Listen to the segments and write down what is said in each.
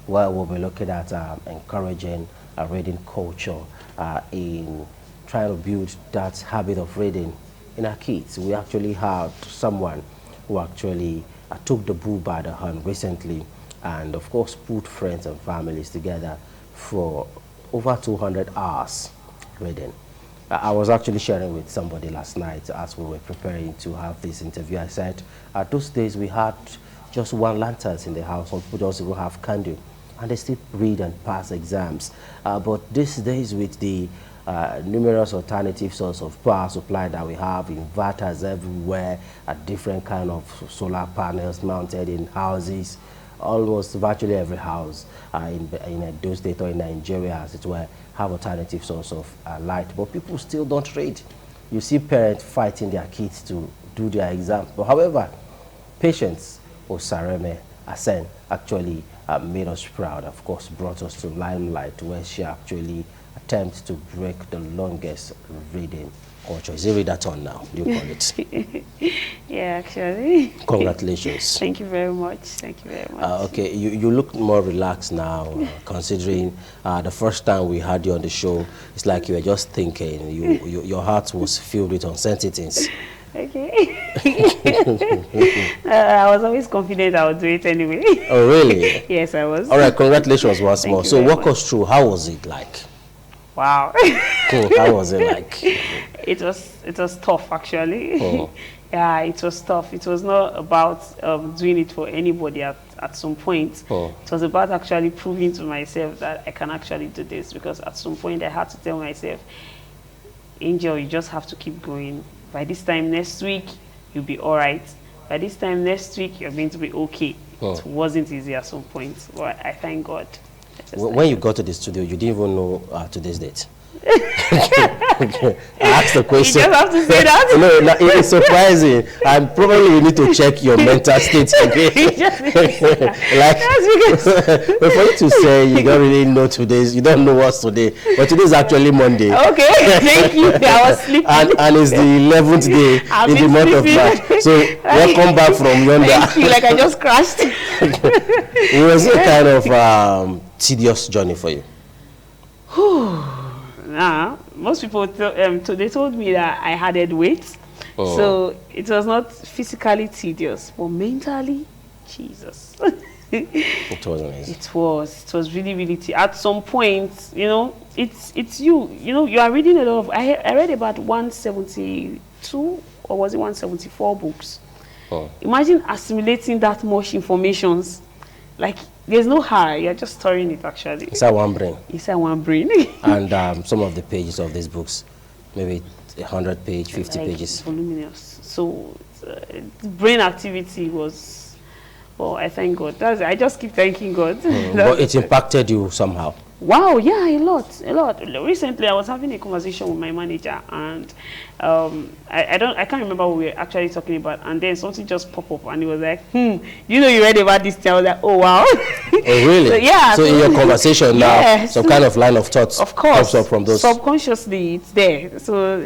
where we'll be looking at encouraging a reading culture in trying to build that habit of reading in our kids. We actually had someone who actually took the bull by the hand recently and, of course, put friends and families together for over 200 hours reading. I was actually sharing with somebody last night as we were preparing to have this interview. I said, those days we had just one lantern in the house. Some people just even have candle, and they still read and pass exams. But these days, with the numerous alternative sources of power supply that we have, inverters everywhere, different kind of solar panels mounted in houses, almost virtually every house in those states or in Nigeria, as it were, have alternative source of light. But people still don't read. You see parents fighting their kids to do their exams. But however, patience, Osariemen actually made us proud, of course, brought us to limelight, where she actually attempts to break the longest reading culture. Is it Read-A-Thon now, you call it? Yeah, actually. Congratulations. Thank you very much. Thank you very much. Okay, you look more relaxed now, considering the first time we had you on the show, it's like you were just thinking, your heart was filled with uncertainties. Okay. I was always confident I would do it anyway. Oh, really? Yes, I was. All right, congratulations once more. So walk us through, how was it like? Wow. Cool. How was it like? It was tough, actually. Oh. Yeah, it was tough. It was not about doing it for anybody at some point. Oh. It was about actually proving to myself that I can actually do this, because at some point I had to tell myself, Angel, you just have to keep going. By this time next week, you'll be all right. By this time next week, you're going to be okay. Oh. It wasn't easy at some point, but I thank God. When you got to the studio, you didn't even know today's date. I asked the question. You just have to say that. No, it is surprising. And probably you need to check your mental state again. Like, for you to say you don't really know today's, you don't know what's today, but today is actually Monday. Okay, thank you. I was sleeping. And it's the 11th day in the month of March. So welcome back from yonder. Thank you. Like I just crashed. It was a kind of tedious journey for you. Nah, most people they told me that I had weight, so it was not physically tedious, but mentally, Jesus. It was amazing. It was really at some point, it's you are reading a lot of. I read about 172 or was it 174 books. Imagine assimilating that much informations. Like, there's no hurry, you're just storing it actually. Inside one brain. Inside one brain. And some of the pages of these books, maybe 100 page, 50 pages. Voluminous. So brain activity was, I thank God. I just keep thanking God. But it impacted you somehow. Wow, yeah, a lot. Recently, I was having a conversation with my manager, and I can't remember what we were actually talking about, and then something just popped up, and he was like, you read about this thing? I was like, oh wow. Oh really? So, yeah. So in your conversation now, some kind of line of thoughts, of course, comes up from those. Subconsciously, it's there. So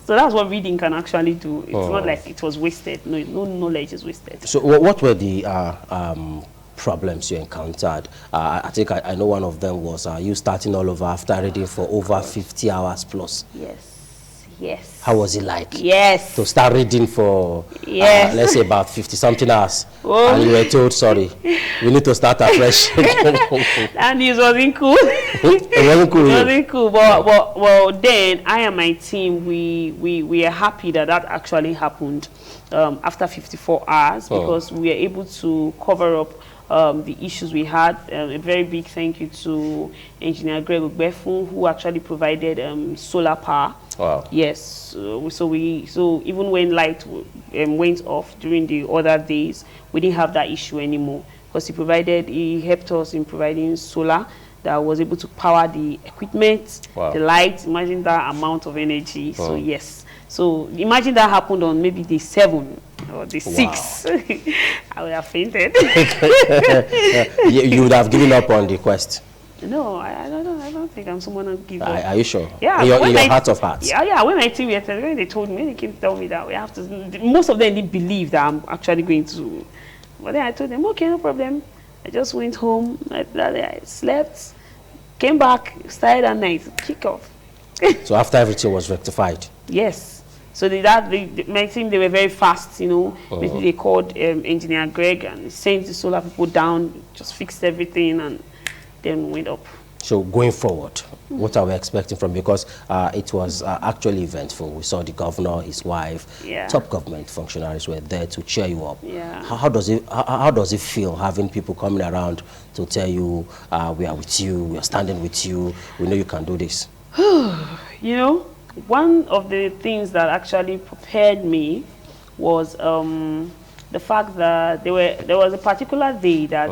that's what reading can actually do. It's not like it was wasted. No knowledge is wasted. So what were the problems you encountered? I think I know one of them was you starting all over after reading for over 50 hours plus. Yes. How was it like? Yes. To start reading for, let's say, about 50-something hours. Oh. And you were told, sorry, we need to start afresh. And it wasn't cool. It wasn't cool. It wasn't cool. But then, I and my team, we are happy that actually happened after 54 hours, because we were able to cover up the issues we had. A very big thank you to Engineer Greg Ogbefun, who actually provided solar power. Wow. Yes. So even when light went off during the other days, we didn't have that issue anymore, because he helped us in providing solar that was able to power the equipment, the lights. Imagine that amount of energy. So yes. So imagine that happened on maybe day 7 or day 6. I would have fainted. You would have given up on the quest. No, I don't think I'm someone who gives up. Are you sure? Yeah. In your heart of hearts? Yeah. When my team when they told me, when they came to tell me that we have to, most of them didn't believe that I'm actually going to. But then I told them, okay, no problem. I just went home. I slept, came back, started at night, kick off. So after everything was rectified? Yes. So my team, they were very fast, you know. Basically, they called Engineer Greg and sent the solar people down, just fixed everything, and then went up. So going forward, what are we expecting from, because it was actually eventful. We saw the governor, his wife, top government functionaries were there to cheer you up. How does it feel having people coming around to tell you, we are with you, we are standing with you, we know you can do this? You know, one of the things that actually prepared me was the fact that there was a particular day that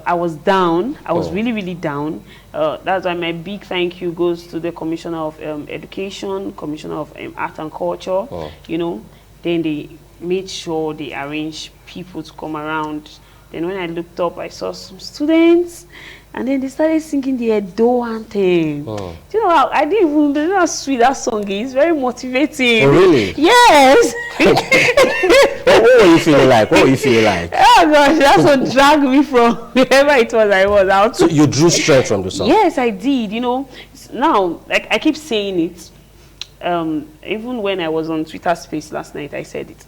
I was down. I was really, really down. That's why my big thank you goes to the Commissioner of Education, Commissioner of Art and Culture. You know, then they made sure they arranged people to come around. Then when I looked up, I saw some students, and then they started singing the Edo anthem. Do you know how I didn't even know how sweet that song is? Very motivating. Oh, really? Yes. What were you feeling like? What were you feeling like? Oh gosh, that's what dragged me from wherever it was I was out. So you drew strength from the song? Yes, I did. You know, now, like I keep saying it. Even when I was on Twitter Space last night, I said it.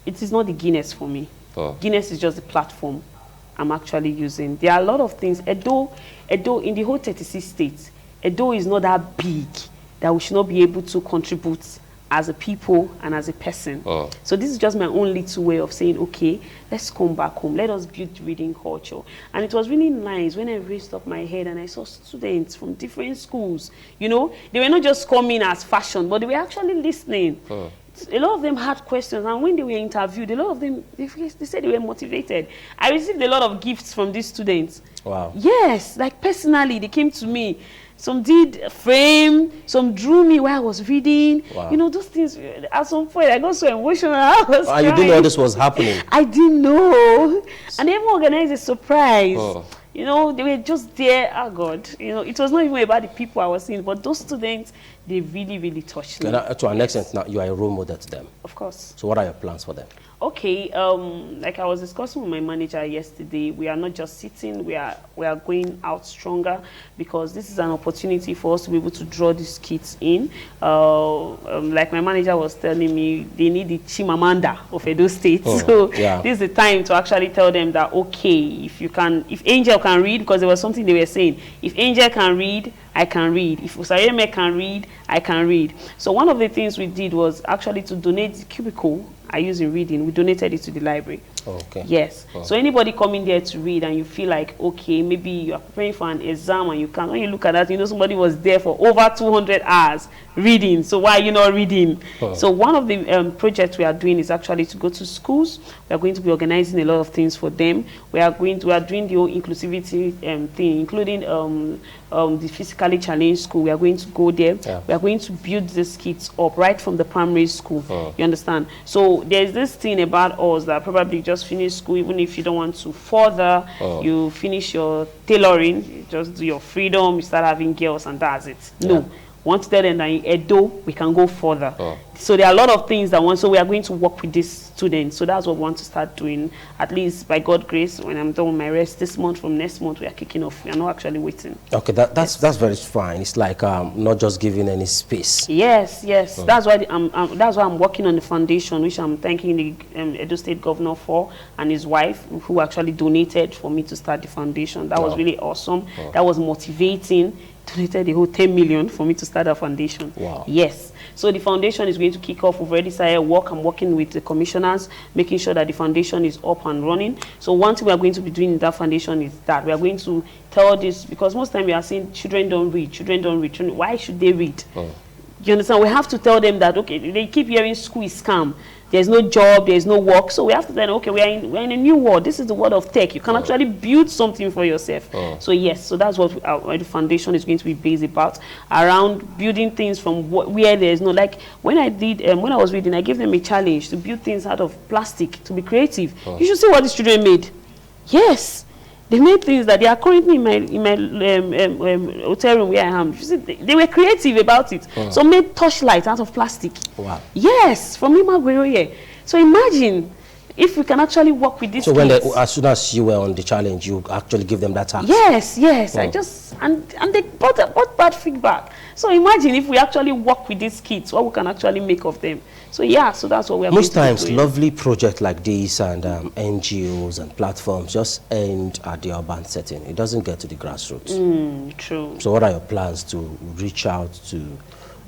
It is not the Guinness for me. Guinness is just the platform I'm actually using. There are a lot of things. Edo in the whole 36 states, Edo is not that big that we should not be able to contribute as a people and as a person. So this is just my own little way of saying, okay, let's come back home. Let us build reading culture. And it was really nice when I raised up my head and I saw students from different schools. You know, they were not just coming as fashion, but they were actually listening. A lot of them had questions, and when they were interviewed, a lot of them, they said they were motivated. I received a lot of gifts from these students. Wow. Yes, like personally, they came to me. Some did a frame, some drew me while I was reading. Wow. You know, those things, at some point, I got so emotional. I was crying. You didn't know this was happening? I didn't know. And they even organized a surprise. You know, they were just there. Oh, God. You know, it was not even about the people I was seeing, but those students, they really, really touched me. To an extent, now you are a role model to them. Of course. So what are your plans for them? Okay, like I was discussing with my manager yesterday, we are not just sitting, we are going out stronger, because this is an opportunity for us to be able to draw these kids in. Like my manager was telling me, they need the Chimamanda of Edo State. So this is the time to actually tell them that, okay, if Angel can read, because there was something they were saying, if Angel can read, I can read. If Osariemen can read, I can read. So one of the things we did was actually to donate the cubicle I use in reading. We donated it to the library. Okay. Yes. So anybody coming there to read and you feel like, okay, maybe you are preparing for an exam and you can, when you look at that, you know somebody was there for over 200 hours reading. So why are you not reading? So one of the projects we are doing is actually to go to schools. We are going to be organizing a lot of things for them. We are doing the whole inclusivity thing, including the physically challenged school. We are going to go there. We are going to build these kids up right from the primary school. You understand? So there's this thing about us that probably just finish school, even if you don't want to further, you finish your tailoring, you just do your freedom, you start having girls, and that's it. No. Want to tell them that in Edo, we can go further. So there are a lot of things that so we are going to work with these students. So that's what we want to start doing, at least by God's grace. When I'm done with my rest this month, from next month, we are kicking off. We are not actually waiting. Okay, that's very fine. It's like not just giving any space. Yes. That's why I'm working on the foundation, which I'm thanking the Edo State Governor for, and his wife, who actually donated for me to start the foundation. That was really awesome. That was motivating. Donated the whole 10 million for me to start a foundation. Wow. Yes. So the foundation is going to kick off. We've already started work. I'm working with the commissioners, making sure that the foundation is up and running. So one thing we are going to be doing in that foundation is that we are going to tell this, because most time we are saying children don't read, children don't read. Why should they read? You understand? We have to tell them that, okay, they keep hearing school is scam. There's no job, there's no work. So we have to tell them, okay, we're in a new world. This is the world of tech. You can actually build something for yourself. So yes, so that's what the foundation is going to be based about, around building things from where there's no, like when I was reading, I gave them a challenge to build things out of plastic, to be creative. You should see what these children made. Yes. They made things that they are currently in my hotel room where I am. You see, they were creative about it. So made torchlight out of plastic. Wow. Yes, from Imagueroye. So imagine, if we can actually work with these so kids. when as soon as you were on the challenge, you actually give them that task? Yes. I just, and they brought bad feedback. So imagine if we actually work with these kids, what we can actually make of them. So yeah, so that's what we are most going to times be doing. lovely projects like this and NGOs and platforms just end at the urban setting. It doesn't get to the grassroots. True. So what are your plans to reach out to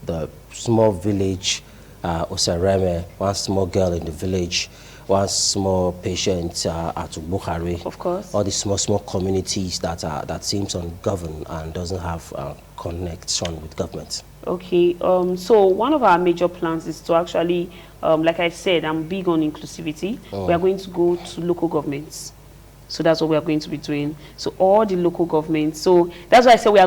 the small village, Osariemen, one small girl in the village, one small patient at Bukhari? Of course. All the small communities that seems ungoverned and doesn't have connection with government. Okay, so one of our major plans is to actually, like I said, I'm big on inclusivity. We are going to go to local governments. So that's what we are going to be doing. So all the local governments. So that's why I said we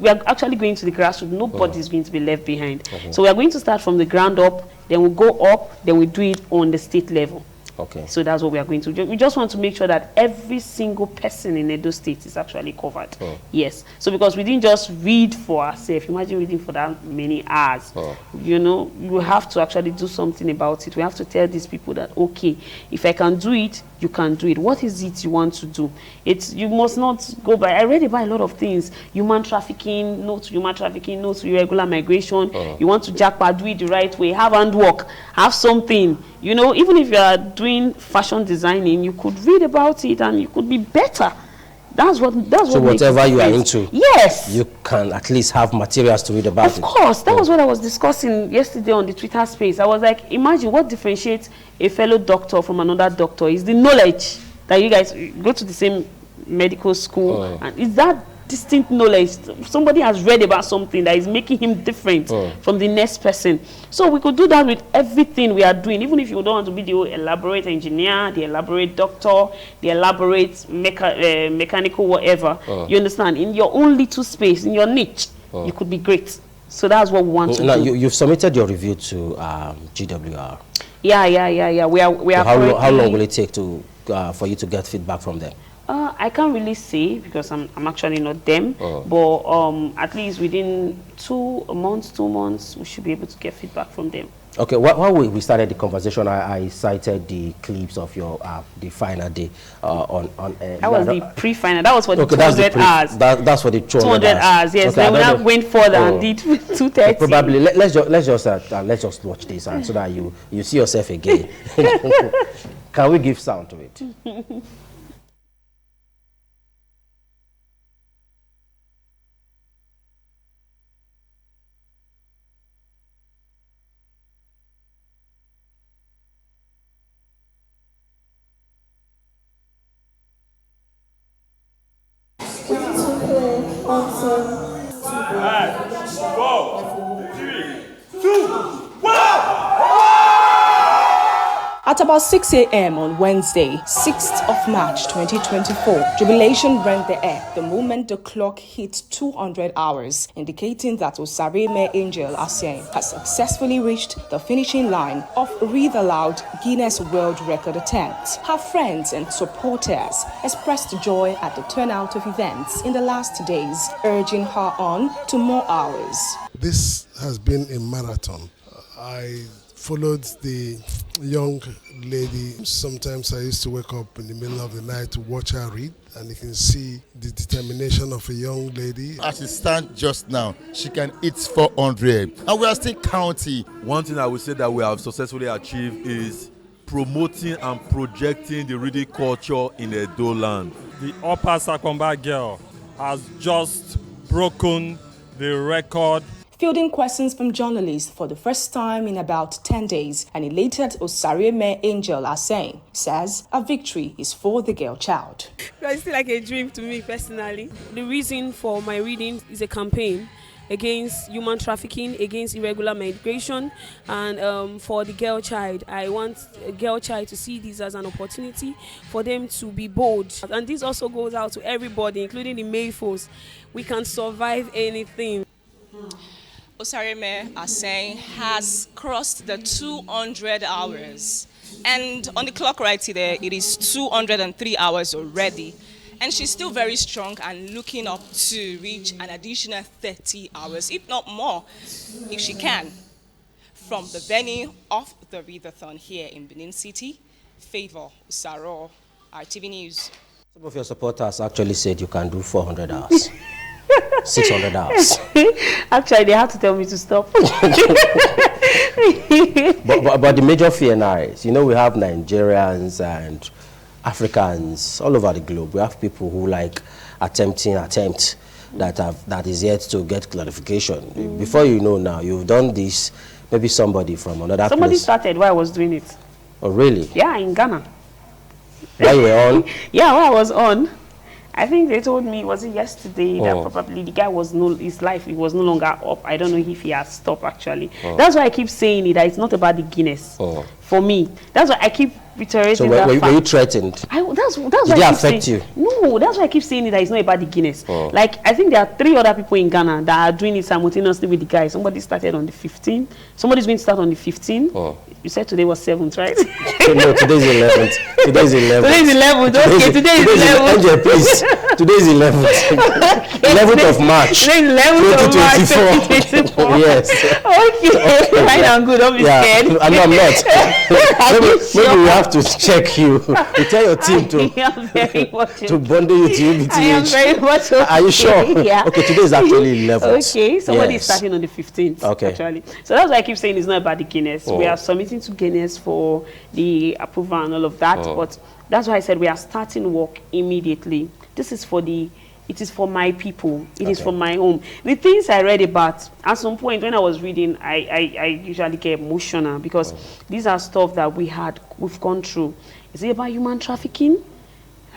are actually going to the grassroots. Nobody is going to be left behind. So we are going to start from the ground up, then we go up, then we do it on the state level. Okay. So that's what we are going to do. We just want to make sure that every single person in Edo State is actually covered. Yes. So because we didn't just read for ourselves. Imagine reading for that many hours. You know, you have to actually do something about it. We have to tell these people that, okay, if I can do it, you can do it. What is it you want to do? You must not go by. I read about a lot of things. Human trafficking, no to human trafficking, no to irregular migration. You want to jackpot, do it the right way. Have handwork. Have something. You know, even if you are doing fashion designing, you could read about it and you could be better. That's what so whatever you are into, yes, you can at least have materials to read about it. Of course, that was what I was discussing yesterday on the Twitter space. I was like, imagine what differentiates a fellow doctor from another doctor is the knowledge that you guys go to the same medical school, and is that distinct knowledge. Somebody has read about something that is making him different from the next person. So we could do that with everything we are doing, even if you don't want to be the elaborate engineer, the elaborate doctor, the elaborate mechanical whatever. You understand? In your own little space, in your niche, you could be great. So that's what we want to do. You've submitted your review to GWR. Yeah. We are. So how long will it take to for you to get feedback from them? I can't really say because I'm actually not them, but at least within 2 months, we should be able to get feedback from them. Okay, while we started the conversation, I cited the clips of your the final day on that was the pre-final. That was for the 200 hours. That's for the 200 hours. Yes. Okay, then we now went further and did 230. Probably let's just watch this and so that you see yourself again. Can we give sound to it? At about 6 a.m. on Wednesday, 6th of March 2024, jubilation rent the air the moment the clock hit 200 hours, indicating that Osariemen Angel Asien has successfully reached the finishing line of Read-A-Thon Guinness World Record attempt. Her friends and supporters expressed joy at the turnout of events in the last days, urging her on to more hours. This has been a marathon. I followed the young lady. Sometimes I used to wake up in the middle of the night to watch her read, and you can see the determination of a young lady. As she stands just now, she can hit 400, and we are still counting. One thing I would say that we have successfully achieved is promoting and projecting the reading culture in Edo land. The Upper Sakomba girl has just broken the record. Fielding questions from journalists for the first time in about 10 days, an elated Osariemen Angel Asien says a victory is for the girl child. It's still like a dream to me personally. The reason for my reading is a campaign against human trafficking, against irregular migration, and for the girl child. I want a girl child to see this as an opportunity for them to be bold. And this also goes out to everybody, including the male force. We can survive anything. Osariemen Asien has crossed the 200 hours. And on the clock right there, it is 203 hours already. And she's still very strong and looking up to reach an additional 30 hours, if not more, if she can. From the venue of the Read-A-Thon here in Benin City, Favor Usaro, RTV News. Some of your supporters actually said you can do 400 hours. 600 hours. Actually, they had to tell me to stop. but the major fear now is, you know, we have Nigerians and Africans all over the globe. We have people who like attempt that is yet to get clarification. Before you know now, you've done this, maybe somebody from another Somebody place. started while I was doing it. Oh, really? Yeah, in Ghana. While you were on? Yeah, while I was on. I think they told me, was it yesterday, that probably the guy was his life, it was no longer up. I don't know if he has stopped actually. That's why I keep saying it, that it's not about the Guinness. For me. That's why I keep reiterating so that fact. Were you threatened? That's Did why they I keep affect saying, you? No, that's why I keep saying it, that it's not about the Guinness. Like, I think there are 3 other people in Ghana that are doing it simultaneously with the guy. Somebody started on the 15th. Somebody's going to start on the 15th. You said today was 7th, right? No, today's 11th. Today's 11th. Today's 11th. Okay, today's 11th. Angel, please. Today's 11th. 11th of March. Today's 11th of March. 2024. Yes. Okay. Right now, good. Don't be scared. No, I'm not. Maybe we have to check you. We tell your team to bundle you to UBTH. I am very much okay. Are you sure? Yeah. Okay, today is actually 11th. Okay, somebody is starting on the 15th. Okay. Actually. So that's why I keep saying it's not about the Guinness. We are submitting to Guinness for the approval and all of that. But that's why I said we are starting work immediately. This is for it is for my people. It is for my home. The things I read about, at some point when I was reading, I usually get emotional because these are stuff that we've gone through. Is it about human trafficking?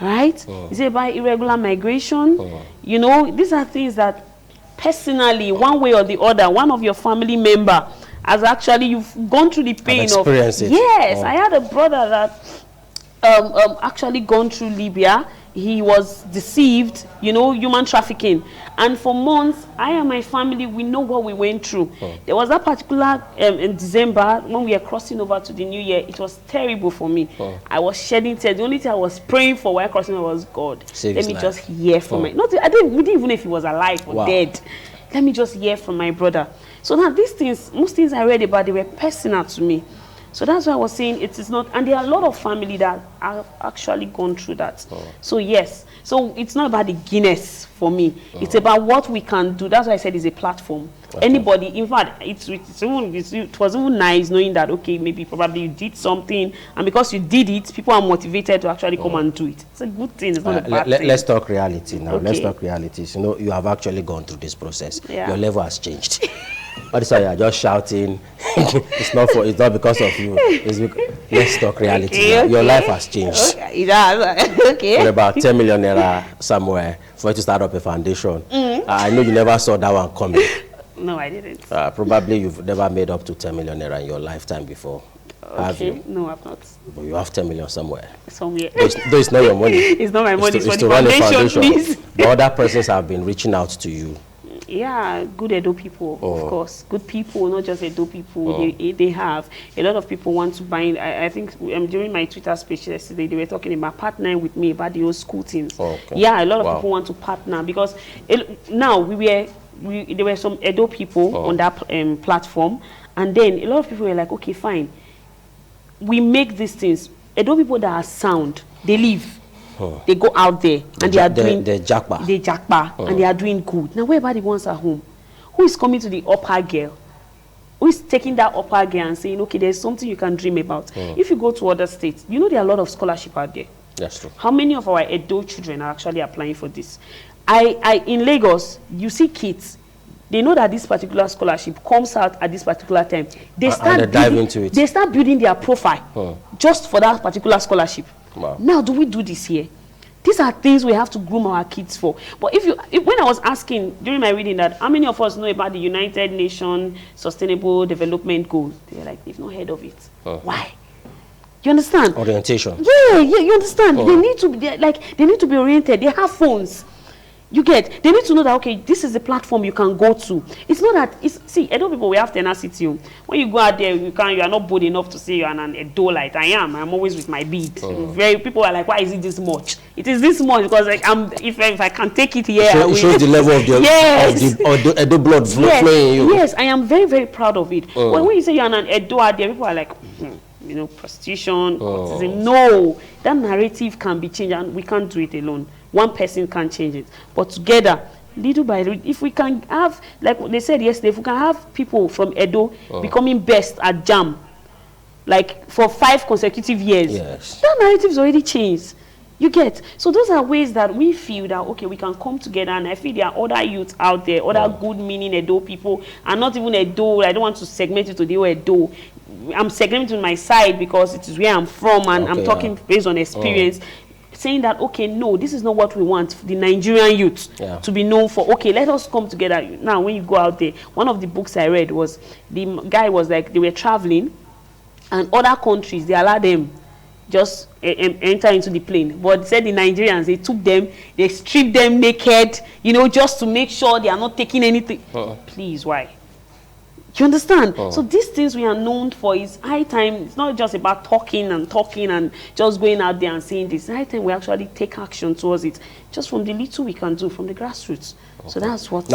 Right? Is it about irregular migration? You know, these are things that personally, one way or the other, one of your family member has actually, you've gone through the pain of it. Yes, I had a brother that actually gone through Libya. He was deceived, you know, human trafficking. And for months, I and my family, we know what we went through. There was that particular, in December, when we were crossing over to the new year, it was terrible for me. I was shedding tears. The only thing I was praying for while crossing over was, God, let me just hear from my, we didn't even know if he was alive or dead. Let me just hear from my brother. So now these things, most things I read about, they were personal to me. So that's why I was saying it is not, and there are a lot of family that have actually gone through that. So yes, so it's not about the Guinness for me. It's about what we can do. That's why I said it's a platform. Anybody, in fact, it was even nice knowing that, okay, maybe probably you did something, and because you did it, people are motivated to actually come and do it. It's a good thing, it's not a bad thing. Let's talk reality now. Let's talk realities. You know, you have actually gone through this process. Your level has changed. But sorry, you're just shouting. It's not because of you. It's because, let's talk reality. Your life has changed. For about 10 million naira somewhere for you to start up a foundation. I know you never saw that one coming. No, I didn't. Probably you've never made up to 10 million naira in your lifetime before. Have you? No, I've not. But you have 10 million somewhere. Somewhere. Though it's not your money. It's not my money. It's for the run a foundation, please. The other persons have been reaching out to you. Yeah, good Edo people, of course. Good people, not just Edo people. They have. A lot of people want to buy. I think during my Twitter speech yesterday, they were talking about partnering with me about the old school teams. Yeah, a lot of people want to partner because now there were some Edo people on that platform. And then a lot of people were like, okay, fine. We make these things. Edo people that are sound, they leave. They go out there and they are doing the jackpa and they are doing good. Now, where about the ones at home? Who is coming to the upper girl? Who is taking that upper girl and saying, okay, there's something you can dream about? If you go to other states, you know there are a lot of scholarship out there. That's true. How many of our Edo children are actually applying for this? In Lagos, you see kids. They know that this particular scholarship comes out at this particular time. They start building their profile just for that particular scholarship. Now, do we do this here? These are things we have to groom our kids for. But when I was asking during my reading that how many of us know about the United Nations Sustainable Development Goals, they were like, they've not heard of it. Why? You understand? Orientation. Yeah, you understand. They need to be oriented. They have phones. You get, they need to know that, okay, this is the platform you can go to. It's not that, see, Edo people, we have tenacity. When you go out there, you are not bold enough to say you're an Edo light. I'm always with my bead. People are like, why is it this much? It is this much because like, if I can take it here. It shows the level of the Edo blood flowing in you. Yes, I am very, very proud of it. When you say you're an Edo out there, people are like, you know, prostitution, autism. No, that narrative can be changed, and we can't do it alone. One person can't change it, but together, little by little, if we can have, like they said yesterday, if we can have people from Edo becoming best at JAM, like for 5 consecutive years, that narrative's already changed. You get? So those are ways that we feel that, okay, we can come together, and I feel there are other youths out there, other good meaning Edo people, and not even Edo. I don't want to segment it to the Edo. I'm segmenting my side because it is where I'm from, and I'm talking based on experience, saying that, okay, no, this is not what we want the Nigerian youth to be known for. Okay, let us come together. Now, when you go out there, one of the books I read was, the guy was like, they were traveling, and other countries, they allowed them just enter into the plane, but said the Nigerians, they took them, they stripped them naked, you know, just to make sure they are not taking anything. Please, why? You understand? So these things we are known for, is high time. It's not just about talking and just going out there and saying this. It's high time we actually take action towards it, just from the little we can do from the grassroots. So that's what.